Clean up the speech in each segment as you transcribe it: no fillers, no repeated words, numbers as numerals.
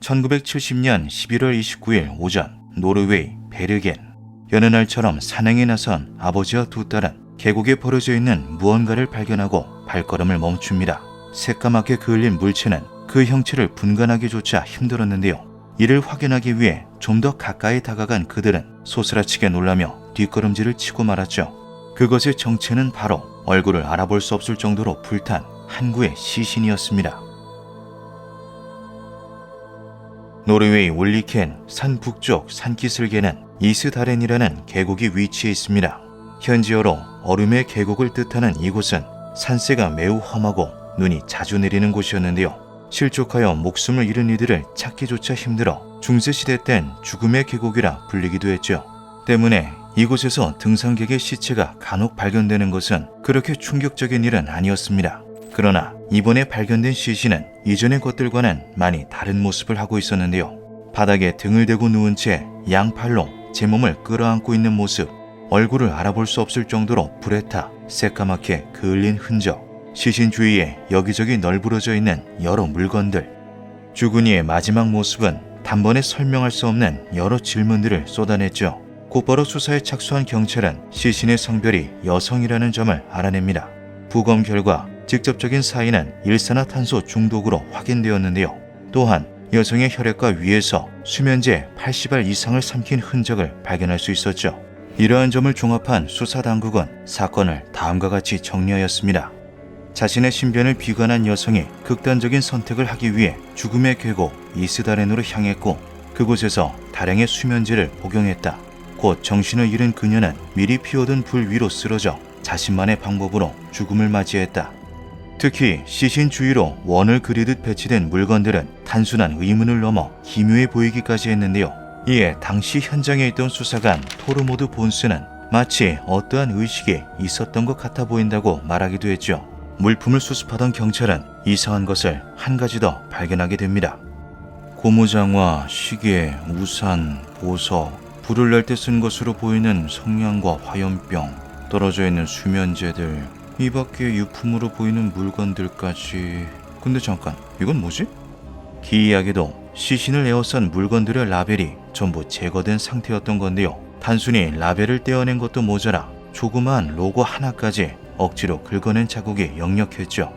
1970년 11월 29일 오전 노르웨이 베르겐. 여느 날처럼 산행에 나선 아버지와 두 딸은 계곡에 버려져 있는 무언가를 발견하고 발걸음을 멈춥니다. 새까맣게 그을린 물체는 그 형체를 분간하기조차 힘들었는데요. 이를 확인하기 위해 좀 더 가까이 다가간 그들은 소스라치게 놀라며 뒷걸음질을 치고 말았죠. 그것의 정체는 바로 얼굴을 알아볼 수 없을 정도로 불탄 한 구의 시신이었습니다. 노르웨이 올리켄 산 북쪽 산기슭에는 이스다렌이라는 계곡이 위치해 있습니다. 현지어로 얼음의 계곡을 뜻하는 이곳은 산세가 매우 험하고 눈이 자주 내리는 곳이었는데요. 실족하여 목숨을 잃은 이들을 찾기조차 힘들어 중세시대 땐 죽음의 계곡이라 불리기도 했죠. 때문에 이곳에서 등산객의 시체가 간혹 발견되는 것은 그렇게 충격적인 일은 아니었습니다. 그러나 이번에 발견된 시신은 이전의 것들과는 많이 다른 모습을 하고 있었는데요. 바닥에 등을 대고 누운 채 양팔로 제 몸을 끌어안고 있는 모습, 얼굴을 알아볼 수 없을 정도로 불에 타 새까맣게 그을린 흔적, 시신 주위에 여기저기 널브러져 있는 여러 물건들. 죽은 이의 마지막 모습은 단번에 설명할 수 없는 여러 질문들을 쏟아냈죠. 곧바로 수사에 착수한 경찰은 시신의 성별이 여성이라는 점을 알아냅니다. 부검 결과 직접적인 사인은 일산화탄소 중독으로 확인되었는데요. 또한 여성의 혈액과 위에서 수면제 80알 이상을 삼킨 흔적을 발견할 수 있었죠. 이러한 점을 종합한 수사당국은 사건을 다음과 같이 정리하였습니다. 자신의 신변을 비관한 여성이 극단적인 선택을 하기 위해 죽음의 계곡 이스다렌으로 향했고 그곳에서 다량의 수면제를 복용했다. 곧 정신을 잃은 그녀는 미리 피워둔 불 위로 쓰러져 자신만의 방법으로 죽음을 맞이했다. 특히 시신 주위로 원을 그리듯 배치된 물건들은 단순한 의문을 넘어 기묘해 보이기까지 했는데요. 이에 당시 현장에 있던 수사관 토르모드 본스는 마치 어떠한 의식이 있었던 것 같아 보인다고 말하기도 했죠. 물품을 수습하던 경찰은 이상한 것을 한 가지 더 발견하게 됩니다. 고무장화, 시계, 우산, 보석, 불을 낼 때 쓴 것으로 보이는 성냥과 화염병, 떨어져 있는 수면제들, 이 밖에 유품으로 보이는 물건들까지. 근데 잠깐, 이건 뭐지? 기이하게도 시신을 에워싼 물건들의 라벨이 전부 제거된 상태였던 건데요. 단순히 라벨을 떼어낸 것도 모자라 조그마한 로고 하나까지 억지로 긁어낸 자국이 역력했죠.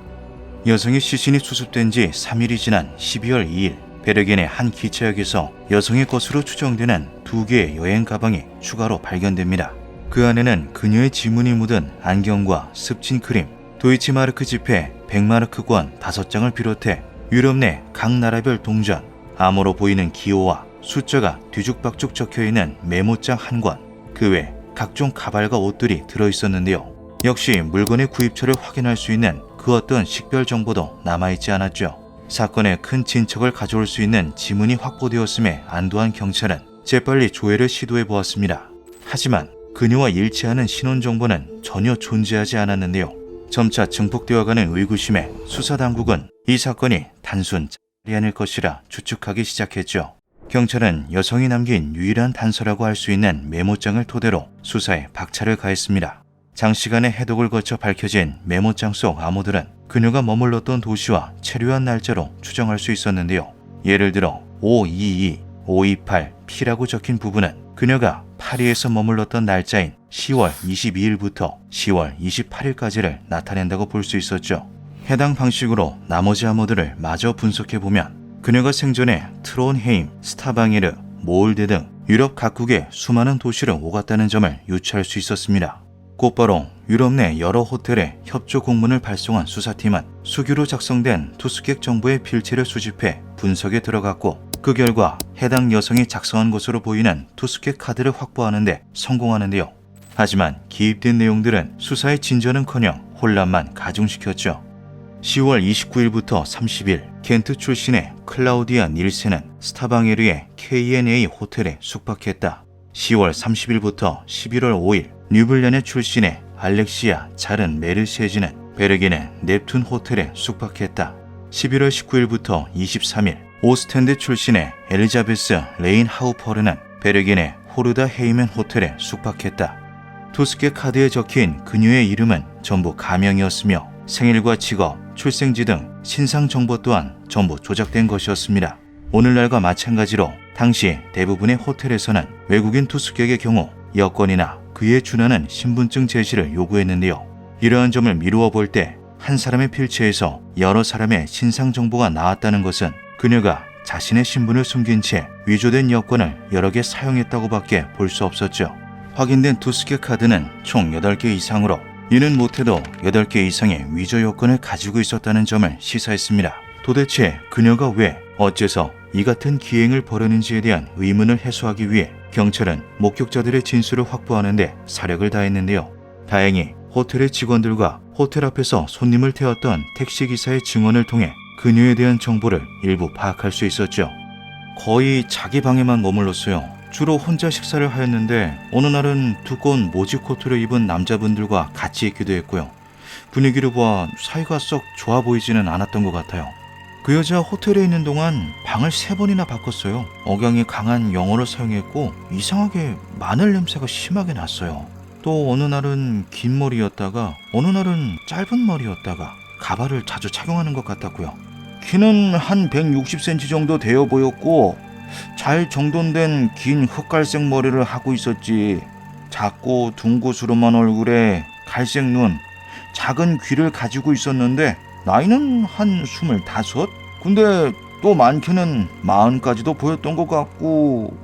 여성의 시신이 수습된 지 3일이 지난 12월 2일 베르겐의 한 기차역에서 여성의 것으로 추정되는 2개의 여행 가방이 추가로 발견됩니다. 그 안에는 그녀의 지문이 묻은 안경과 습진 크림, 도이치마르크 지폐 100마르크권 5장을 비롯해 유럽 내 각 나라별 동전, 암호로 보이는 기호와 숫자가 뒤죽박죽 적혀있는 메모장 한 권, 그 외 각종 가발과 옷들이 들어있었는데요. 역시 물건의 구입처를 확인할 수 있는 그 어떤 식별 정보도 남아있지 않았죠. 사건에 큰 진척을 가져올 수 있는 지문이 확보되었음에 안도한 경찰은 재빨리 조회를 시도해 보았습니다. 하지만 그녀와 일치하는 신원 정보는 전혀 존재하지 않았는데요. 점차 증폭되어가는 의구심에 수사당국은 이 사건이 단순 짤이 아닐 것이라 추측하기 시작했죠. 경찰은 여성이 남긴 유일한 단서라고 할 수 있는 메모장을 토대로 수사에 박차를 가했습니다. 장시간의 해독을 거쳐 밝혀진 메모장 속 암호들은 그녀가 머물렀던 도시와 체류한 날짜로 추정할 수 있었는데요. 예를 들어 522, 528, P라고 적힌 부분은 그녀가 파리에서 머물렀던 날짜인 10월 22일부터 10월 28일까지를 나타낸다고 볼 수 있었죠. 해당 방식으로 나머지 암호들을 마저 분석해보면 그녀가 생전에 트론헤임, 스타방에르, 모울드 등 유럽 각국의 수많은 도시를 오갔다는 점을 유추할 수 있었습니다. 곧바로 유럽 내 여러 호텔에 협조 공문을 발송한 수사팀은 수기로 작성된 투스객 정보의 필체를 수집해 분석에 들어갔고 그 결과 해당 여성이 작성한 것으로 보이는 투스객 카드를 확보하는 데 성공하는데요. 하지만 기입된 내용들은 수사의 진전은커녕 혼란만 가중시켰죠. 10월 29일부터 30일 켄트 출신의 클라우디아 닐센은 스타방에르의 K&A 호텔에 숙박했다. 10월 30일부터 11월 5일 뉴블렌의 출신의 알렉시아 자른 메르세지는 베르겐의 넵툰 호텔에 숙박했다. 11월 19일부터 23일 오스텐드 출신의 엘리자베스 레인 하우퍼르는 베르겐의 호르다 헤이멘 호텔에 숙박했다. 투스케 카드에 적힌 그녀의 이름은 전부 가명이었으며 생일과 직업, 출생지 등 신상 정보 또한 전부 조작된 것이었습니다. 오늘날과 마찬가지로 당시 대부분의 호텔에서는 외국인 투숙객의 경우 여권이나 그에 준하는 신분증 제시를 요구했는데요. 이러한 점을 미루어 볼 때 한 사람의 필체에서 여러 사람의 신상 정보가 나왔다는 것은 그녀가 자신의 신분을 숨긴 채 위조된 여권을 여러 개 사용했다고밖에 볼 수 없었죠. 확인된 투숙객 카드는 총 8개 이상으로 이는 못해도 8개 이상의 위조 여권을 가지고 있었다는 점을 시사했습니다. 도대체 그녀가 왜 어째서 이 같은 기행을 벌였는지에 대한 의문을 해소하기 위해 경찰은 목격자들의 진술을 확보하는 데 사력을 다했는데요. 다행히 호텔의 직원들과 호텔 앞에서 손님을 태웠던 택시기사의 증언을 통해 그녀에 대한 정보를 일부 파악할 수 있었죠. 거의 자기 방에만 머물렀어요. 주로 혼자 식사를 하였는데 어느 날은 두꺼운 모지 코트를 입은 남자분들과 같이 있기도 했고요. 분위기를 보아 사이가 썩 좋아 보이지는 않았던 것 같아요. 그 여자 호텔에 있는 동안 방을 3번이나 바꿨어요. 억양이 강한 영어를 사용했고 이상하게 마늘 냄새가 심하게 났어요. 또 어느 날은 긴 머리였다가 어느 날은 짧은 머리였다가 가발을 자주 착용하는 것 같았고요. 키는 한 160cm 정도 되어 보였고 잘 정돈된 긴 흑갈색 머리를 하고 있었지. 작고 둥고스름한 얼굴에 갈색 눈, 작은 귀를 가지고 있었는데 나이는 한 25? 근데 또 많게는 40까지도 보였던 것 같고.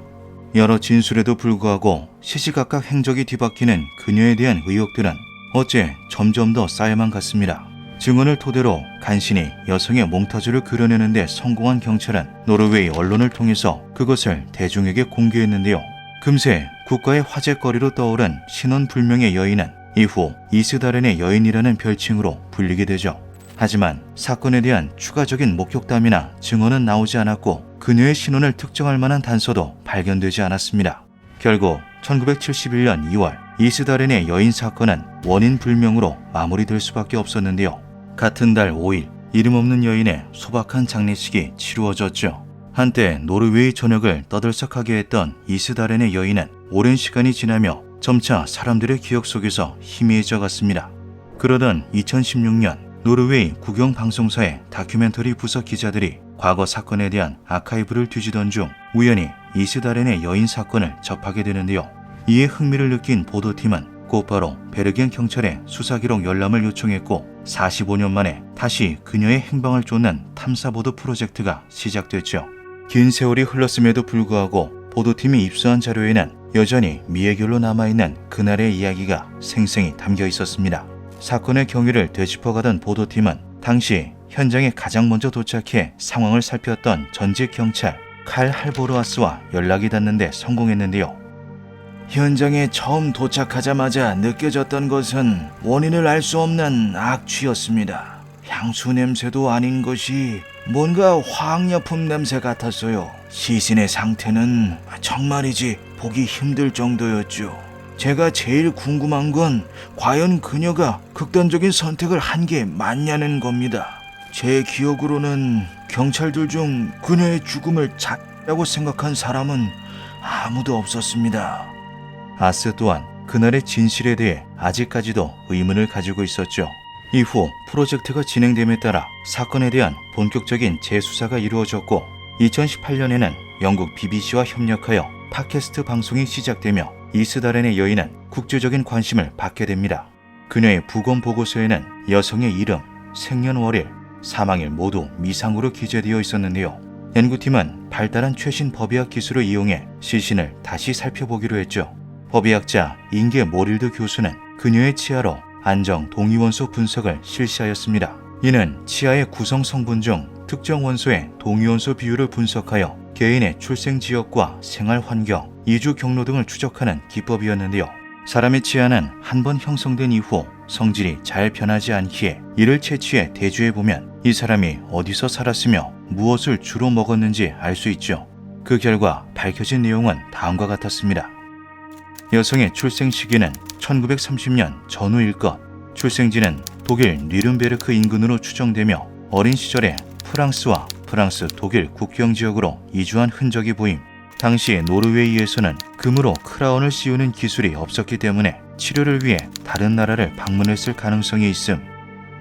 여러 진술에도 불구하고 시시각각 행적이 뒤바뀌는 그녀에 대한 의혹들은 어째 점점 더 쌓여만 갔습니다. 증언을 토대로 간신히 여성의 몽타주를 그려내는 데 성공한 경찰은 노르웨이 언론을 통해서 그것을 대중에게 공개했는데요. 금세 국가의 화제거리로 떠오른 신원불명의 여인은 이후 이스다렌의 여인이라는 별칭으로 불리게 되죠. 하지만 사건에 대한 추가적인 목격담이나 증언은 나오지 않았고 그녀의 신원을 특정할 만한 단서도 발견되지 않았습니다. 결국 1971년 2월 이스다렌의 여인 사건은 원인 불명으로 마무리될 수밖에 없었는데요. 같은 달 5일 이름 없는 여인의 소박한 장례식이 치루어졌죠. 한때 노르웨이 전역을 떠들썩하게 했던 이스다렌의 여인은 오랜 시간이 지나며 점차 사람들의 기억 속에서 희미해져 갔습니다. 그러던 2016년 노르웨이 국영방송사의 다큐멘터리 부서 기자들이 과거 사건에 대한 아카이브를 뒤지던 중 우연히 이스다렌의 여인 사건을 접하게 되는데요. 이에 흥미를 느낀 보도팀은 곧바로 베르겐 경찰에 수사기록 열람을 요청했고 45년 만에 다시 그녀의 행방을 쫓는 탐사보도 프로젝트가 시작됐죠. 긴 세월이 흘렀음에도 불구하고 보도팀이 입수한 자료에는 여전히 미해결로 남아있는 그날의 이야기가 생생히 담겨 있었습니다. 사건의 경위를 되짚어가던 보도팀은 당시 현장에 가장 먼저 도착해 상황을 살폈던 전직 경찰 칼 할보르아스와 연락이 닿는 데 성공했는데요. 현장에 처음 도착하자마자 느껴졌던 것은 원인을 알 수 없는 악취였습니다. 향수 냄새도 아닌 것이 뭔가 화학약품 냄새 같았어요. 시신의 상태는 정말이지 보기 힘들 정도였죠. 제가 제일 궁금한 건 과연 그녀가 극단적인 선택을 한 게 맞냐는 겁니다. 제 기억으로는 경찰들 중 그녀의 죽음을 잤다고 생각한 사람은 아무도 없었습니다. 아스 또한 그날의 진실에 대해 아직까지도 의문을 가지고 있었죠. 이후 프로젝트가 진행됨에 따라 사건에 대한 본격적인 재수사가 이루어졌고 2018년에는 영국 BBC와 협력하여 팟캐스트 방송이 시작되며 이스다렌의 여인은 국제적인 관심을 받게 됩니다. 그녀의 부검 보고서에는 여성의 이름, 생년월일, 사망일 모두 미상으로 기재되어 있었는데요. 연구팀은 발달한 최신 법의학 기술을 이용해 시신을 다시 살펴보기로 했죠. 법의학자 인게 모릴드 교수는 그녀의 치아로 안정 동위원소 분석을 실시하였습니다. 이는 치아의 구성 성분 중 특정 원소의 동위원소 비율을 분석하여 개인의 출생 지역과 생활 환경, 이주 경로 등을 추적하는 기법이었는데요. 사람의 치아는 한 번 형성된 이후 성질이 잘 변하지 않기에 이를 채취해 대조해보면 이 사람이 어디서 살았으며 무엇을 주로 먹었는지 알 수 있죠. 그 결과 밝혀진 내용은 다음과 같았습니다. 여성의 출생 시기는 1930년 전후일 것, 출생지는 독일 뉘른베르크 인근으로 추정되며 어린 시절에 프랑스와 프랑스 독일 국경 지역으로 이주한 흔적이 보임. 당시 노르웨이에서는 금으로 크라운을 씌우는 기술이 없었기 때문에 치료를 위해 다른 나라를 방문했을 가능성이 있음.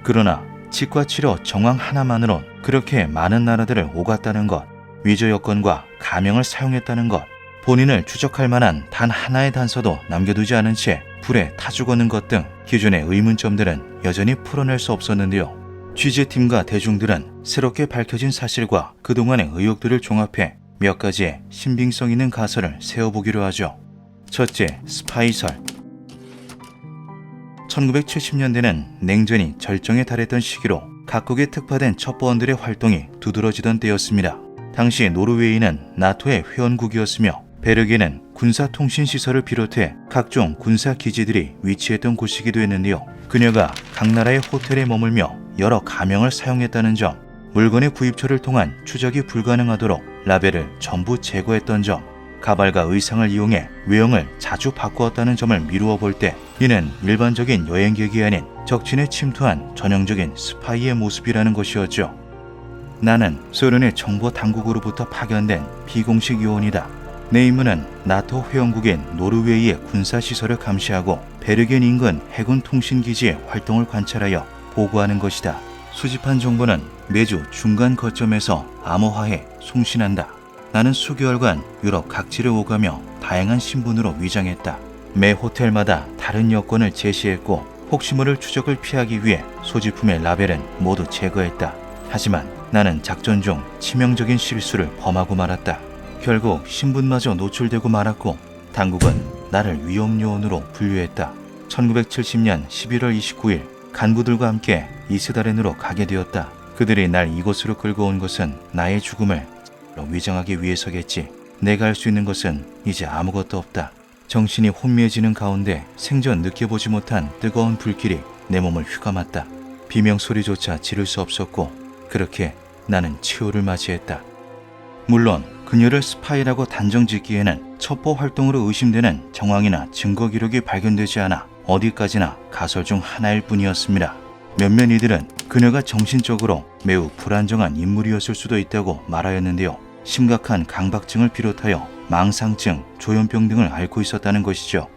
그러나 치과 치료 정황 하나만으론 그렇게 많은 나라들을 오갔다는 것, 위조 여권과 가명을 사용했다는 것, 본인을 추적할 만한 단 하나의 단서도 남겨두지 않은 채 불에 타 죽었는 것 등 기존의 의문점들은 여전히 풀어낼 수 없었는데요. 취재팀과 대중들은 새롭게 밝혀진 사실과 그동안의 의혹들을 종합해 몇 가지의 신빙성 있는 가설을 세워보기로 하죠. 첫째, 스파이설. 1970년대는 냉전이 절정에 달했던 시기로 각국의 특파된 첩보원들의 활동이 두드러지던 때였습니다. 당시 노르웨이는 나토의 회원국이었으며 베르게는 군사통신시설을 비롯해 각종 군사기지들이 위치했던 곳이기도 했는데요. 그녀가 각 나라의 호텔에 머물며 여러 가명을 사용했다는 점, 물건의 구입처를 통한 추적이 불가능하도록 라벨을 전부 제거했던 점, 가발과 의상을 이용해 외형을 자주 바꾸었다는 점을 미루어 볼 때 이는 일반적인 여행객이 아닌 적진에 침투한 전형적인 스파이의 모습이라는 것이었죠. 나는 소련의 정보 당국으로부터 파견된 비공식 요원이다. 내 임무는 나토 회원국인 노르웨이의 군사시설을 감시하고 베르겐 인근 해군 통신기지의 활동을 관찰하여 보고하는 것이다. 수집한 정보는 매주 중간 거점에서 암호화해 송신한다. 나는 수개월간 유럽 각지를 오가며 다양한 신분으로 위장했다. 매 호텔마다 다른 여권을 제시했고 혹시 모를 추적을 피하기 위해 소지품의 라벨은 모두 제거했다. 하지만 나는 작전 중 치명적인 실수를 범하고 말았다. 결국 신분마저 노출되고 말았고 당국은 나를 위험요원으로 분류했다. 1970년 11월 29일 간부들과 함께 이스다렌으로 가게 되었다. 그들이 날 이곳으로 끌고 온 것은 나의 죽음을 위장하기 위해서겠지. 내가 할 수 있는 것은 이제 아무것도 없다. 정신이 혼미해지는 가운데 생전 느껴보지 못한 뜨거운 불길이 내 몸을 휘감았다. 비명소리조차 지를 수 없었고 그렇게 나는 치호를 맞이했다. 물론 그녀를 스파이라고 단정짓기에는 첩보 활동으로 의심되는 정황이나 증거 기록이 발견되지 않아 어디까지나 가설 중 하나일 뿐이었습니다. 몇몇 이들은 그녀가 정신적으로 매우 불안정한 인물이었을 수도 있다고 말하였는데요. 심각한 강박증을 비롯하여 망상증, 조현병 등을 앓고 있었다는 것이죠.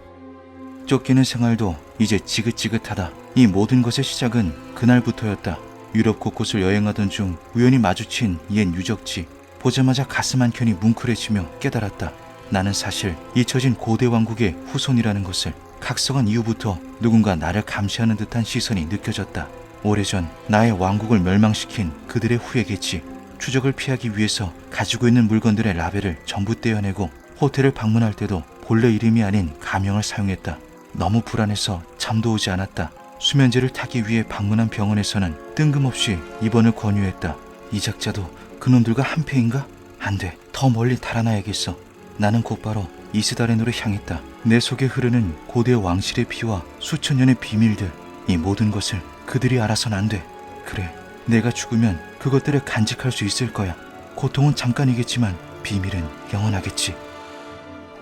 쫓기는 생활도 이제 지긋지긋하다. 이 모든 것의 시작은 그날부터였다. 유럽 곳곳을 여행하던 중 우연히 마주친 옛 유적지. 보자마자 가슴 한켠이 뭉클해지며 깨달았다. 나는 사실 잊혀진 고대 왕국의 후손이라는 것을. 각성한 이후부터 누군가 나를 감시하는 듯한 시선이 느껴졌다. 오래전 나의 왕국을 멸망시킨 그들의 후예겠지. 추적을 피하기 위해서 가지고 있는 물건들의 라벨을 전부 떼어내고 호텔을 방문할 때도 본래 이름이 아닌 가명을 사용했다. 너무 불안해서 잠도 오지 않았다. 수면제를 타기 위해 방문한 병원에서는 뜬금없이 입원을 권유했다. 이 작자도 그놈들과 한패인가? 안 돼. 더 멀리 달아나야겠어. 나는 곧바로 이스다렌으로 향했다. 내 속에 흐르는 고대 왕실의 피와 수천 년의 비밀들, 이 모든 것을 그들이 알아선 안 돼. 그래, 내가 죽으면 그것들을 간직할 수 있을 거야. 고통은 잠깐이겠지만 비밀은 영원하겠지.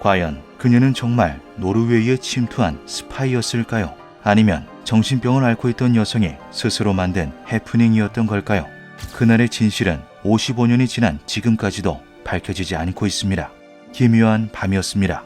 과연 그녀는 정말 노르웨이에 침투한 스파이였을까요? 아니면 정신병을 앓고 있던 여성이 스스로 만든 해프닝이었던 걸까요? 그날의 진실은 55년이 지난 지금까지도 밝혀지지 않고 있습니다. 기묘한 밤이었습니다.